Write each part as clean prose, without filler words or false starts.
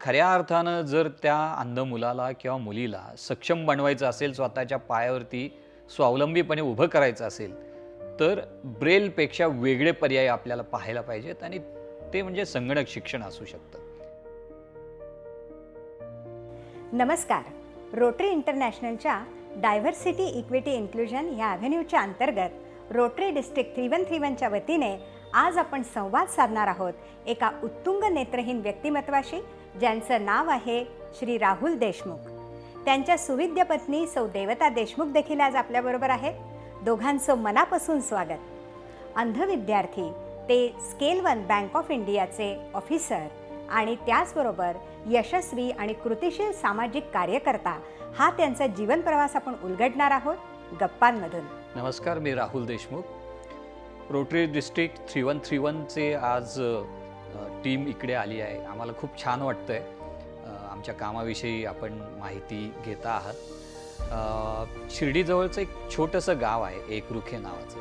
खऱ्या अर्थानं जर त्या अंध मुलाला किंवा मुलीला सक्षम बनवायचं असेल, स्वतःच्या पायावरती स्वावलंबीपणे उभं करायचं असेल, तर ब्रेलपेक्षा वेगळे पर्याय आपल्याला पाहायला पाहिजेत आणि ते म्हणजे संगणक शिक्षण असू शकतं. नमस्कार. रोटरी इंटरनॅशनलच्या डायव्हर्सिटी इक्विटी इन्क्लुजन या ॲव्हेन्यूच्या अंतर्गत रोटरी डिस्ट्रिक्ट 3131च्या वतीने आज आपण संवाद साधणार आहोत एका उत्तुंग नेत्रहीन व्यक्तिमत्वाशी, ज्यांचं नाव आहे श्री राहुल देशमुख. त्यांच्या सुविद्य पत्नी सौ देवता देशमुख देखील आज आपल्याबरोबर आहेत. दोघांचं मनापासून स्वागत. अंध विद्यार्थी ते स्केल 1 बँक ऑफ इंडियाचे ऑफिसर आणि त्याचबरोबर यशस्वी आणि कृतिशील सामाजिक कार्यकर्ता, हा त्यांचा जीवन प्रवास आपण उलगडणार आहोत गप्पांमधून. नमस्कार, मी राहुल देशमुख. रोटरी डिस्ट्रिक्ट 3131चे आज टीम इकडे आली आहे. आम्हाला खूप छान वाटतं आहे. आमच्या कामाविषयी आपण माहिती घेता आहात. शिर्डीजवळचं एक छोटंसं गाव आहे, एकरुखे नावाचं.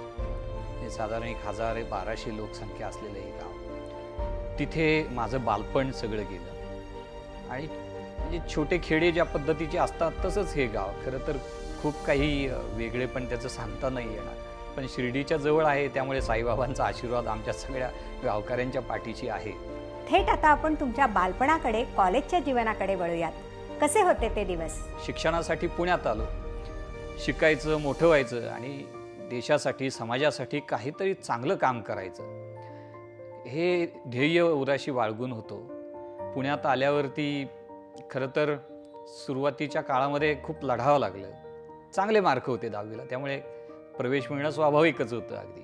हे साधारण 1000-1200 लोकसंख्या असलेलं हे गाव. तिथे माझं बालपण सगळं गेलं आणि म्हणजे छोटे खेडे ज्या पद्धतीचे असतात तसंच हे गाव. खरं तर खूप काही वेगळे पण त्याचं सांगता नाही येणार, पण शिर्डीच्या जवळ आहे त्यामुळे साईबाबांचा आशीर्वाद आमच्या सगळ्या गावकऱ्यांच्या पाठीशी आहे. थेट आता आपण तुमच्या बालपणाकडे, कॉलेजच्या जीवनाकडे वळूयात. कसे होते ते दिवस? शिक्षणासाठी पुण्यात आलो. शिकायचं, मोठं व्हायचं आणि देशासाठी, समाजासाठी काहीतरी चांगलं काम करायचं, हे ध्येय उराशी बाळगून होतो. पुण्यात आल्यावरती खरं तर सुरुवातीच्या काळामध्ये खूप लढावं लागलं. चांगले मार्क होते 10वीला, त्यामुळे प्रवेश मिळणं स्वाभाविकच होतं अगदी.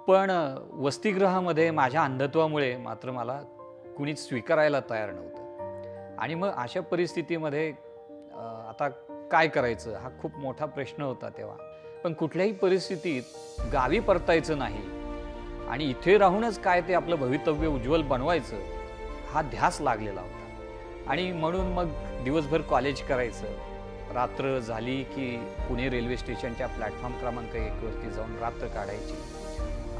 पण वसतिगृहामध्ये माझ्या अंधत्वामुळे मात्र मला कुणीच स्वीकारायला तयार नव्हतं. आणि मग अशा परिस्थितीमध्ये आता काय करायचं हा खूप मोठा प्रश्न होता तेव्हा. पण कुठल्याही परिस्थितीत गावी परतायचं नाही आणि इथे राहूनच काय ते आपलं भवितव्य उज्ज्वल बनवायचं, हा ध्यास लागलेला होता. आणि म्हणून मग दिवसभर कॉलेज करायचं. रात्र झाली की पुणे रेल्वे स्टेशनच्या प्लॅटफॉर्म क्रमांक 1 वरती जाऊन रात्र काढायची.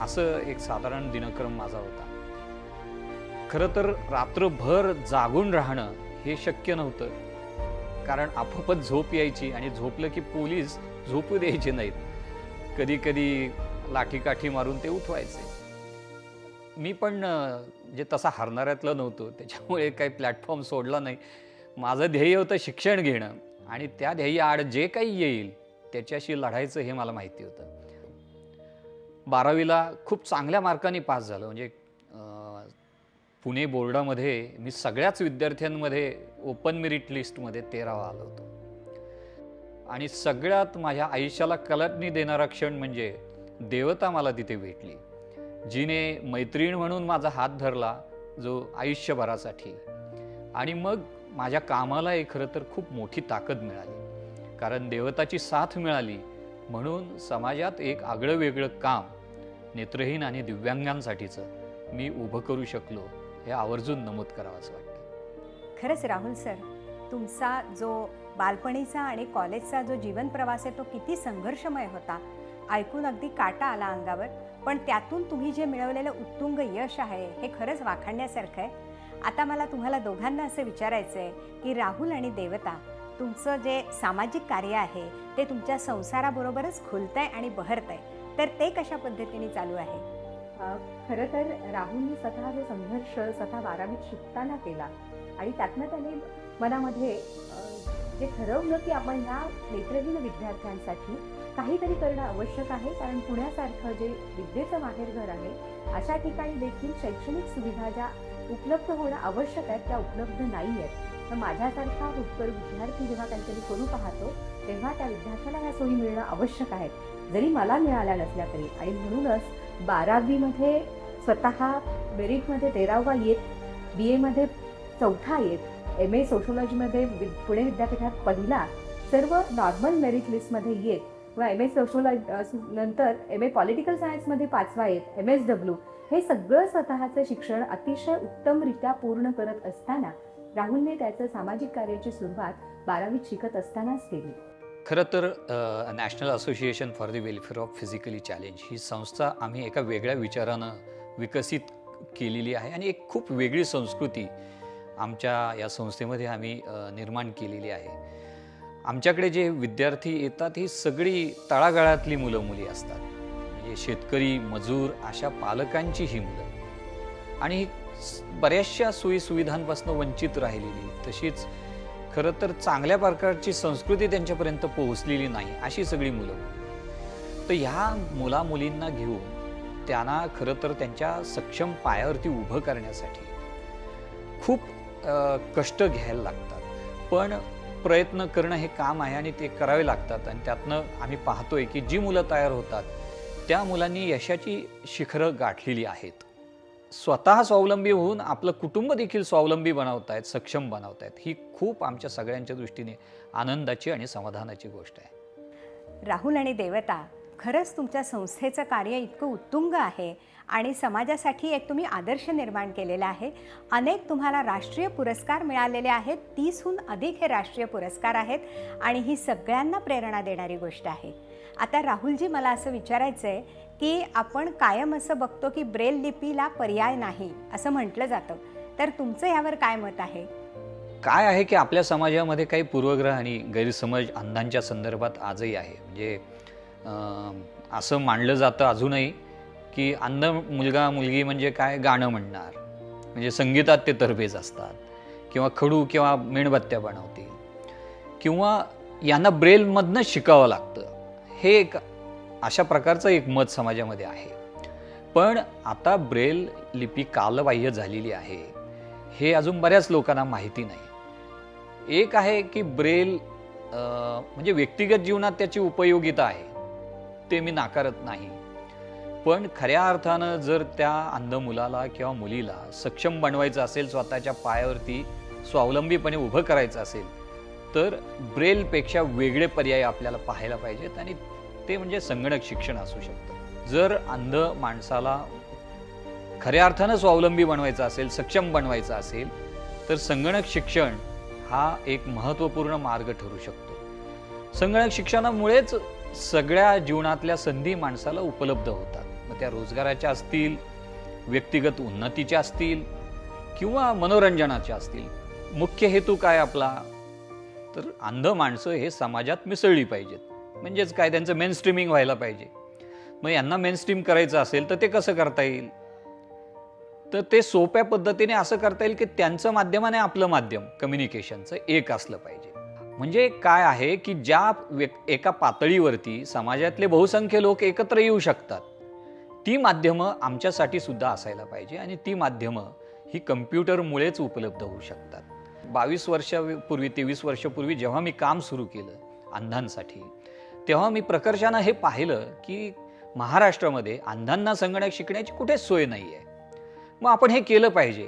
असं एक साधारण दिनक्रम माझा होता. खरं तर रात्रभर जागून राहणं हे शक्य नव्हतं, कारण आपोआपच झोप यायची आणि झोपलं की पोलीस झोपू द्यायचे नाहीत. कधी कधी लाठीकाठी मारून ते उठवायचे. मी पण जे तसा हरणाऱ्यातलं नव्हतो, त्याच्यामुळे काही प्लॅटफॉर्म सोडला नाही. माझं ध्येय होतं शिक्षण घेणं आणि त्या ध्येयाआड जे काही येईल त्याच्याशी लढायचं हे मला माहिती होतं. 12वीला खूप चांगल्या मार्कांनी पास झालं. म्हणजे पुणे बोर्डामध्ये मी सगळ्याच विद्यार्थ्यांमध्ये ओपन मेरिट लिस्टमध्ये 13वा आलो होतो. आणि सगळ्यात माझ्या आयुष्याला कलाटणी देणारा क्षण म्हणजे देवता मला तिथे भेटली, जिने मैत्रीण म्हणून माझा हात धरला, जो आयुष्यभरासाठी. आणि मग माझ्या कामाला एक खरं तर खूप मोठी ताकद मिळाली, कारण देवताची साथ मिळाली. म्हणून समाजात एक आगळं वेगळं काम नेत्रहीन आणि दिव्यांगांसाठीचं मी उभं करू शकलो, हे आवर्जून नमूद करावं असं वाटतं. खरंच राहुल सर, तुमचा जो बालपणीचा आणि कॉलेजचा जो जीवन प्रवास आहे तो किती संघर्षमय होता, ऐकून अगदी काटा आला अंगावर. पण त्यातून तुम्ही जे मिळवलेलं उत्तुंग यश आहे हे खरंच वाखाणण्यासारखं आहे. आता मला तुम्हाला दोघांना असं विचारायचं आहे की राहुल आणि देवता, तुमचं जे सामाजिक कार्य आहे ते तुमच्या संसाराबरोबरच खुलतंय आणि बहरतंय, तर ते कशा पद्धतीने चालू आहे? खरं तर राहुलने स्वतःचा संघर्ष स्वतः 12वीत शिकताना केला आणि त्यातनं त्याने मनामध्ये जे ठरवलं की आपण ह्या नेत्रहीन विद्यार्थ्यांसाठी काहीतरी करणं आवश्यक आहे, कारण पुण्यासारखं जे विद्येचं माहेरघर आहे अशा ठिकाणी देखील शैक्षणिक सुविधा ज्या उपलब्ध होणं आवश्यक आहेत त्या उपलब्ध नाही आहेत. तर माझ्यासारखा हुतकर विद्यार्थी जेव्हा काहीतरी करू पाहतो तेव्हा त्या विद्यार्थ्याला ह्या सोयी मिळणं आवश्यक आहेत, जरी मला मिळाल्या नसल्या तरी. आणि म्हणूनच 12वीमध्ये स्वतः मेरिटमध्ये 13वा येत, BAमध्ये 4था येत, MA सोशोलॉजीमध्ये पुणे विद्यापीठात पहिला, सर्व नॉर्मल मेरिट लिस्टमध्ये येत किंवा MA सोशोलॉजी नंतर MA पॉलिटिकल सायन्समध्ये 5वा येत, MSW, हे सगळं स्वतःचं शिक्षण अतिशय उत्तमरित्या पूर्ण करत असताना राहुलने त्याचं सामाजिक कार्याची सुरुवात 12वीत शिकत असतानाच केली. खरं तर national association for the welfare of physically challenge ही संस्था आम्ही एका वेगळ्या विचारानं विकसित केलेली आहे आणि एक खूप वेगळी संस्कृती आमच्या या संस्थेमध्ये आम्ही निर्माण केलेली आहे. आमच्याकडे जे विद्यार्थी येतात ही सगळी तळागाळातली मुलं मुली असतात. म्हणजे शेतकरी, मजूर अशा पालकांची ही मुलं आणि बऱ्याचशा सोयीसुविधांपासून वंचित राहिलेली, तशीच खरं तर चांगल्या प्रकारची संस्कृती त्यांच्यापर्यंत पोहोचलेली नाही अशी सगळी मुलं. तर ह्या मुला-मुलींना घेऊन त्यांना खरं तर त्यांच्या सक्षम पायावरती उभं करण्यासाठी खूप कष्ट घ्यायला लागतात. पण प्रयत्न करणं हे काम आहे आणि ते करावे लागतात. आणि त्यातनं आम्ही पाहतोय की जी मुलं तयार होतात त्या मुलांनी यशाची शिखरं गाठलेली आहेत. स्वतः स्वावलंबी होऊन आपलं कुटुंब देखील स्वावलंबी बनवतायत, सक्षम बनवतायत. ही खूप आमच्या सगळ्यांच्या दृष्टीने आनंदाची आणि समाधानाची गोष्ट आहे. राहुल आणि देवता, खरंच तुमच्या संस्थेचं कार्य इतकं उत्तुंग आहे आणि समाजासाठी एक तुम्ही आदर्श निर्माण केलेला आहे. अनेक तुम्हाला राष्ट्रीय पुरस्कार मिळालेले आहेत. 30हून अधिक हे राष्ट्रीय पुरस्कार आहेत आणि ही सगळ्यांना प्रेरणा देणारी गोष्ट आहे. आता राहुलजी, मला असं विचारायचं आहे की आपण कायम असं बघतो की ब्रेल लिपीला पर्याय नाही असं म्हटलं जातं, तर तुमचं यावर काय मत आहे? काय आहे की आपल्या समाजामध्ये काही पूर्वग्रह आणि गैरसमज अंधांच्या संदर्भात आजही आहे. म्हणजे असं मानलं जातं अजूनही की अंध मुलगा मुलगी म्हणजे काय, गाणं म्हणणार, म्हणजे संगीतात ते तरबेज असतात, किंवा खडू किंवा मेणबत्त्या बनवतील, किंवा यांना ब्रेलमधनंच शिकावं लागतं, हे एक अशा प्रकारचं एक मत समाजामध्ये आहे. पण आता ब्रेल लिपी कालबाह्य झालेली आहे हे अजून बऱ्याच लोकांना माहिती नाही. एक आहे की ब्रेल म्हणजे व्यक्तिगत जीवनात त्याची उपयोगिता आहे, ते मी नाकारत नाही. पण खऱ्या अर्थानं जर त्या अंध मुलाला किंवा मुलीला सक्षम बनवायचं असेल, स्वतःच्या पायावरती स्वावलंबीपणे उभं करायचं असेल, तर ब्रेलपेक्षा वेगळे पर्याय आपल्याला पाहायला पाहिजेत. आणि ते म्हणजे संगणक शिक्षण असू शकतं. जर अंध माणसाला खऱ्या अर्थानं स्वावलंबी बनवायचं असेल, सक्षम बनवायचं असेल, तर संगणक शिक्षण हा एक महत्त्वपूर्ण मार्ग ठरू शकतो. संगणक शिक्षणामुळेच सगळ्या जीवनातल्या संधी माणसाला उपलब्ध होतात. मग त्या रोजगाराच्या असतील, व्यक्तिगत उन्नतीच्या असतील, किंवा मनोरंजनाच्या असतील. मुख्य हेतू काय आपला, तर अंध माणसं हे समाजात मिसळली पाहिजेत. म्हणजेच काय, त्यांचं मेन स्ट्रीमिंग व्हायला पाहिजे. मग यांना मेन स्ट्रीम करायचं असेल तर ते कसं करता येईल, तर ते सोप्या पद्धतीने असं करता येईल की त्यांचं माध्यम आणि आपलं माध्यम कम्युनिकेशनचं एक असलं पाहिजे. म्हणजे काय आहे की ज्या एका पातळीवरती समाजातले बहुसंख्य लोक एकत्र येऊ शकतात, ती माध्यमं आमच्यासाठी सुद्धा असायला पाहिजे. आणि ती माध्यमं ही कम्प्युटरमुळेच उपलब्ध होऊ शकतात. 22 वर्षापूर्वी 23 वर्षापूर्वी जेव्हा मी काम सुरू केलं अंधांसाठी, तेव्हा मी प्रकर्षानं हे पाहिलं की महाराष्ट्रामध्ये अंधांना संगणक शिकण्याची कुठेच सोय नाही आहे. मग आपण हे केलं पाहिजे.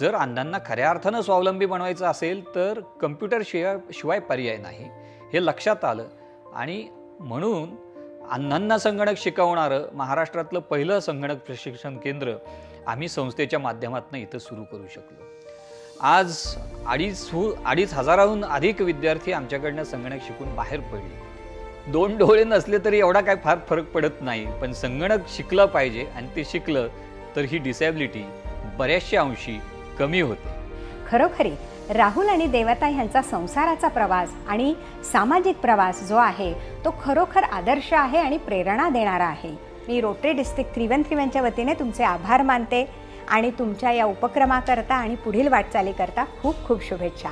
जर अंधांना खऱ्या अर्थानं स्वावलंबी बनवायचं असेल तर कम्प्युटर शिवाय पर्याय नाही, हे लक्षात आलं. आणि म्हणून अंधांना संगणक शिकवणारं महाराष्ट्रातलं पहिलं संगणक प्रशिक्षण केंद्र आम्ही संस्थेच्या माध्यमातून इथं सुरू करू शकलो. आज 2,500हून अधिक विद्यार्थी आमच्याकडनं संगणक शिकून बाहेर पडले. 2 डोळे नसले तरी एवढा काय फार फरक पडत नाही, पण संगणक शिकलं पाहिजे. आणि ते शिकलं तर ही डिसॅबिलिटी बऱ्याचशा अंशी कमी होते. खरोखरी राहुल आणि देवता यांचा संसाराचा प्रवास आणि सामाजिक प्रवास जो आहे तो खरोखर आदर्श आहे आणि प्रेरणा देणारा आहे. मी रोटरी डिस्ट्रिक्ट 313च्या वतीने तुमचे आभार मानते आणि तुमच्या या उपक्रमाकरता आणि पुढील वाटचालीकरता खूप खूप शुभेच्छा.